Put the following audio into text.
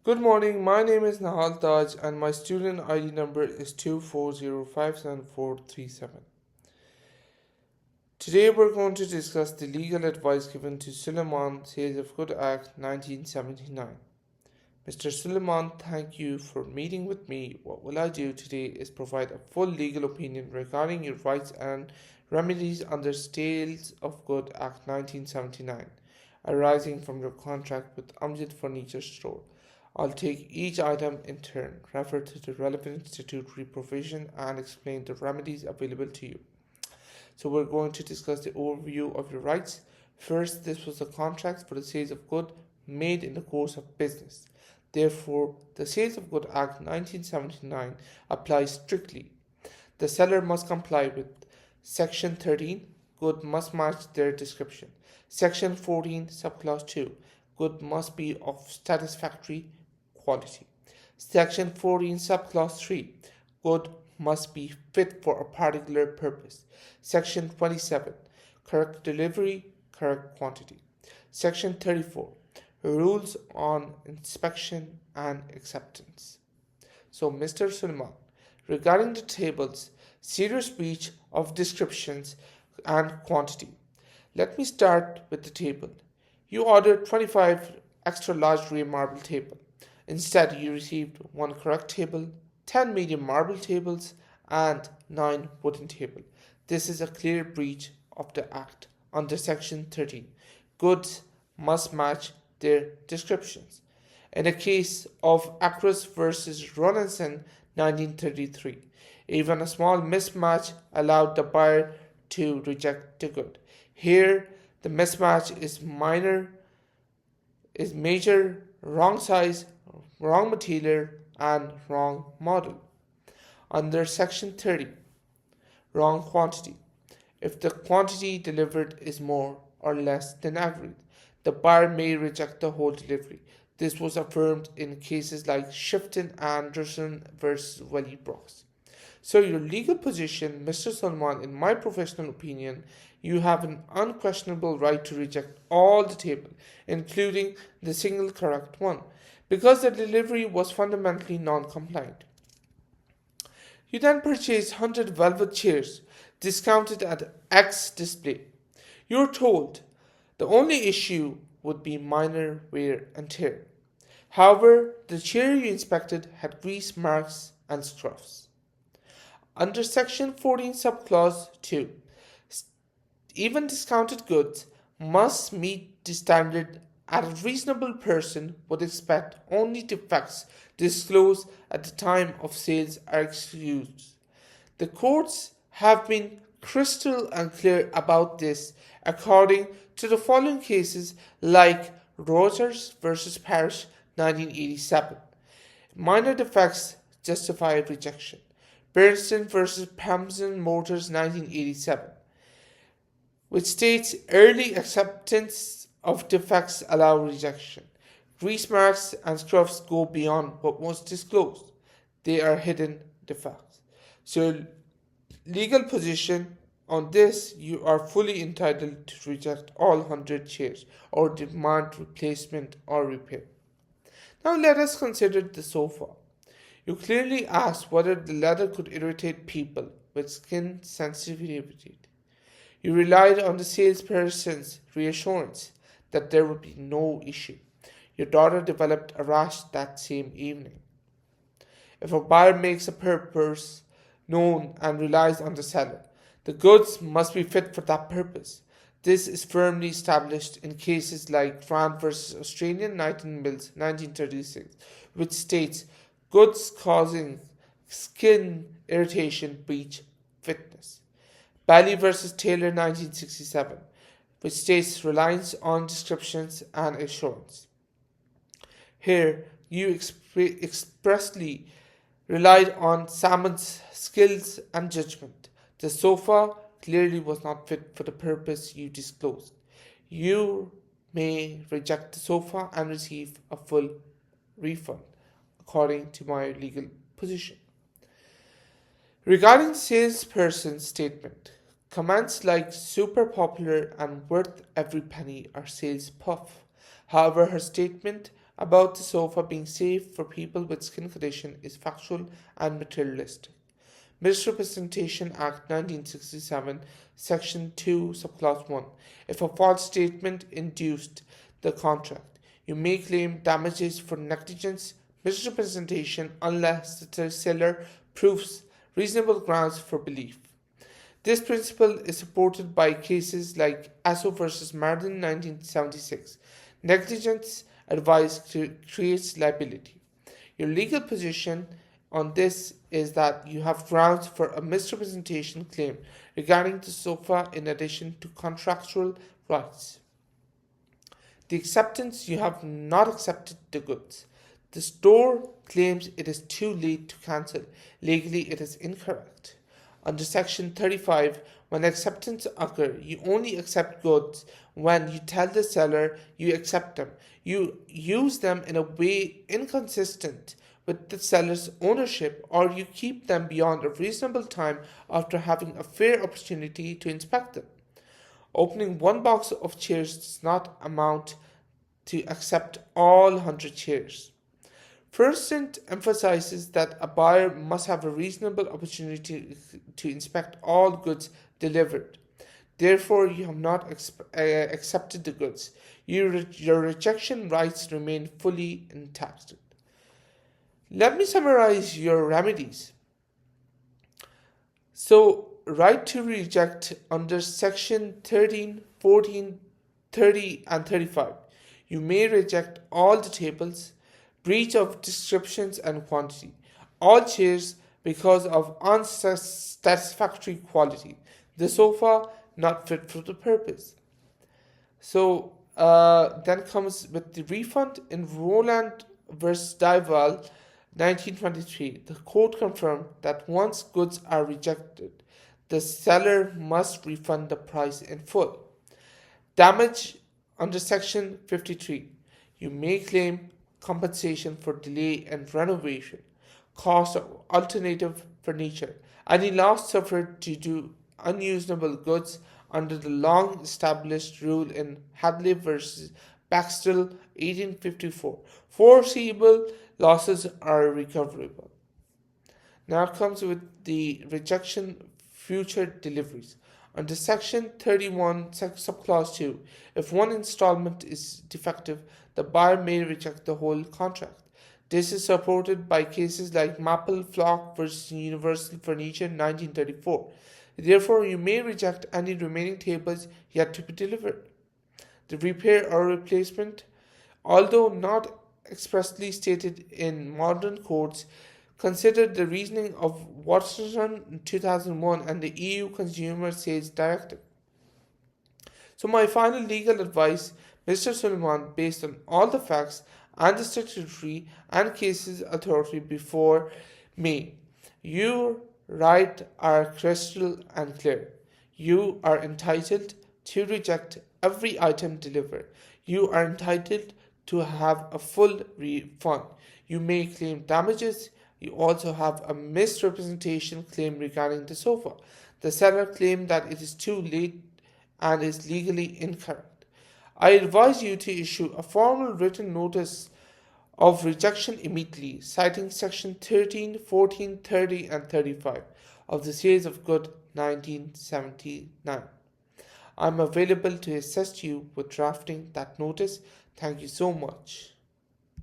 Good morning, my name is Nehal and my student ID number is 2405747. Today we're going to discuss the legal advice given to Suleiman Sales of Good Act 1979. Mr. Suleiman, thank you for meeting with me. What will I do today is provide a full legal opinion regarding your rights and remedies under Sales of Good Act 1979 arising from your contract with Amjad Furniture Store. I'll take each item in turn, refer to the relevant statutory provision, and explain the remedies available to you. So we're going to discuss the overview of your rights. First, this was a contract for the sales of goods made in the course of business. Therefore, the Sales of Good Act 1979 applies strictly. The seller must comply with Section 13, good must match their description. Section 14, subclause 2, good must be of satisfactory quality. Section 14, subclause 3, good must be fit for a particular purpose. Section 27, correct delivery, correct quantity. Section 34, rules on inspection and acceptance. So, Mr. Suleiman, regarding the tables, serious breach of descriptions and quantity. Let me start with the table. You ordered 25 extra large rear marble table. Instead, you received 1 correct table, 10 medium marble tables, and 9 wooden tables. This is a clear breach of the Act under Section 13. Goods must match their descriptions. In the case of Acros versus Ronanson 1933, even a small mismatch allowed the buyer to reject the good. Here, the mismatch is major, wrong size, wrong material, and wrong model. Under Section 30, wrong quantity. If the quantity delivered is more or less than agreed, the buyer may reject the whole delivery. This was affirmed in cases like Shifton Anderson versus Welly Brooks. So your legal position, Mr. Salman, in my professional opinion, you have an unquestionable right to reject all the table, including the single correct one, because the delivery was fundamentally non-compliant. You then purchased 100 velvet chairs, discounted at X display. You're told the only issue would be minor wear and tear. However, the chair you inspected had grease marks and scuffs. Under Section 14, subclause 2, even discounted goods must meet the standard that a reasonable person would expect. Only defects disclosed at the time of sales are excused. The courts have been crystal and clear about this according to the following cases like Rogers versus Parrish 1987. Minor defects justify rejection. Bernstein versus Pamson Motors 1987, which states early acceptance of defects allow rejection. Grease marks and scuffs go beyond what was disclosed. They are hidden defects. So, legal position on this, you are fully entitled to reject all 100 chairs or demand replacement or repair. Now let us consider the sofa. You clearly asked whether the leather could irritate people with skin sensitivity. You relied on the salesperson's reassurance that there would be no issue. Your daughter developed a rash that same evening. If a buyer makes a purpose known and relies on the seller, the goods must be fit for that purpose. This is firmly established in cases like Grant versus Australian Nightingale Mills 1936, which states goods causing skin irritation breach fitness. Bailey versus Taylor 1967, which states reliance on descriptions and assurance. Here, you expressly relied on Salmon's skills and judgment. The sofa clearly was not fit for the purpose you disclosed. You may reject the sofa and receive a full refund, according to my legal position. Regarding the salesperson's statement, comments like super popular and worth every penny are sales puff. However, her statement about the sofa being safe for people with skin condition is factual and materialistic. Misrepresentation Act 1967, Section 2, Subclause 1. If a false statement induced the contract, you may claim damages for negligence, misrepresentation unless the seller proves reasonable grounds for belief. This principle is supported by cases like ASO versus Martin 1976. Negligence advice creates liability. Your legal position on this is that you have grounds for a misrepresentation claim regarding the sofa in addition to contractual rights. The acceptance you have not accepted the goods. The store claims it is too late to cancel. Legally, it is incorrect. Under Section 35, when acceptance occurs, you only accept goods when you tell the seller you accept them. You use them in a way inconsistent with the seller's ownership, or you keep them beyond a reasonable time after having a fair opportunity to inspect them. Opening one box of chairs does not amount to accept all 100 chairs. First emphasizes that a buyer must have a reasonable opportunity to inspect all goods delivered. Therefore, you have not accepted the goods. Your rejection rights remain fully intact. Let me summarize your remedies. So, right to reject under Section 13, 14, 30, and 35. You may reject all the tables, breach of descriptions and quantity, all chairs because of unsatisfactory quality, the sofa not fit for the purpose. So then comes with the refund in Roland versus Dival 1923. The court confirmed that once goods are rejected, the seller must refund the price in full. Damage under Section 53. You may claim compensation for delay and renovation, cost of alternative furniture, any loss suffered due to unusable goods under the long established rule in Hadley versus Baxter 1854. Foreseeable losses are recoverable. Now comes with the rejection future deliveries. Under Section 31, Subclause 2, if one installment is defective, the buyer may reject the whole contract. This is supported by cases like Maple Flock versus Universal Furniture 1934. Therefore, you may reject any remaining tables yet to be delivered. The repair or replacement, although not expressly stated in modern courts, consider the reasoning of Watson 2001 and the EU Consumer Sales Directive. So my final legal advice, Mr. Suleiman, based on all the facts and the statutory and cases authority before me, your rights are crystal and clear. You are entitled to reject every item delivered. You are entitled to have a full refund. You may claim damages. You also have a misrepresentation claim regarding the sofa. The seller claimed that it is too late and is legally incorrect. I advise you to issue a formal written notice of rejection immediately, citing Section 13, 14, 30, and 35 of the Sales of Good 1979. I am available to assist you with drafting that notice. Thank you so much.